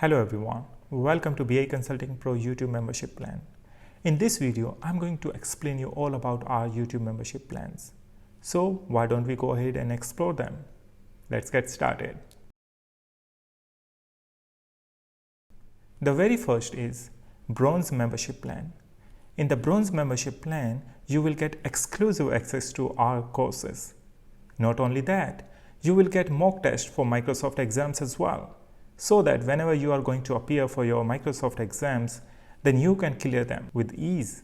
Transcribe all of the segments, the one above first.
Hello everyone, welcome to BI Consulting Pro YouTube membership plan. In this video, I'm going to explain you all about our YouTube membership plans. So why don't we go ahead and explore them? Let's get started. The very first is Bronze membership plan. In the Bronze membership plan, you will get exclusive access to our courses. Not only that, you will get mock test for Microsoft exams as well, so that whenever you are going to appear for your Microsoft exams, then you can clear them with ease.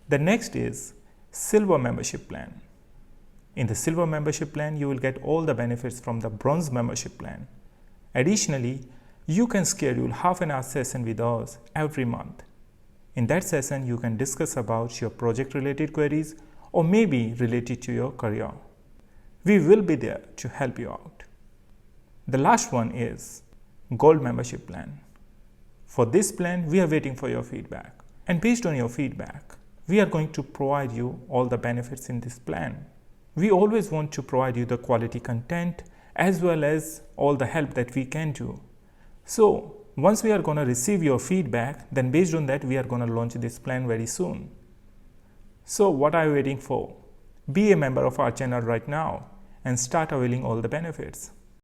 The next is Silver membership plan. In the Silver membership plan, you will get all the benefits from the Bronze membership plan. Additionally, you can schedule half an hour session with us every month. In that session, you can discuss about your project related queries or maybe related to your career. We will be there to help you out. The last one is Gold membership plan. For this plan, we are waiting for your feedback. And based on your feedback, we are going to provide you all the benefits in this plan. We always want to provide you the quality content as well as all the help that we can do. So once we are going to receive your feedback, then based on that, we are going to launch this plan very soon. So what are you waiting for? Be a member of our channel right now and start availing all the benefits.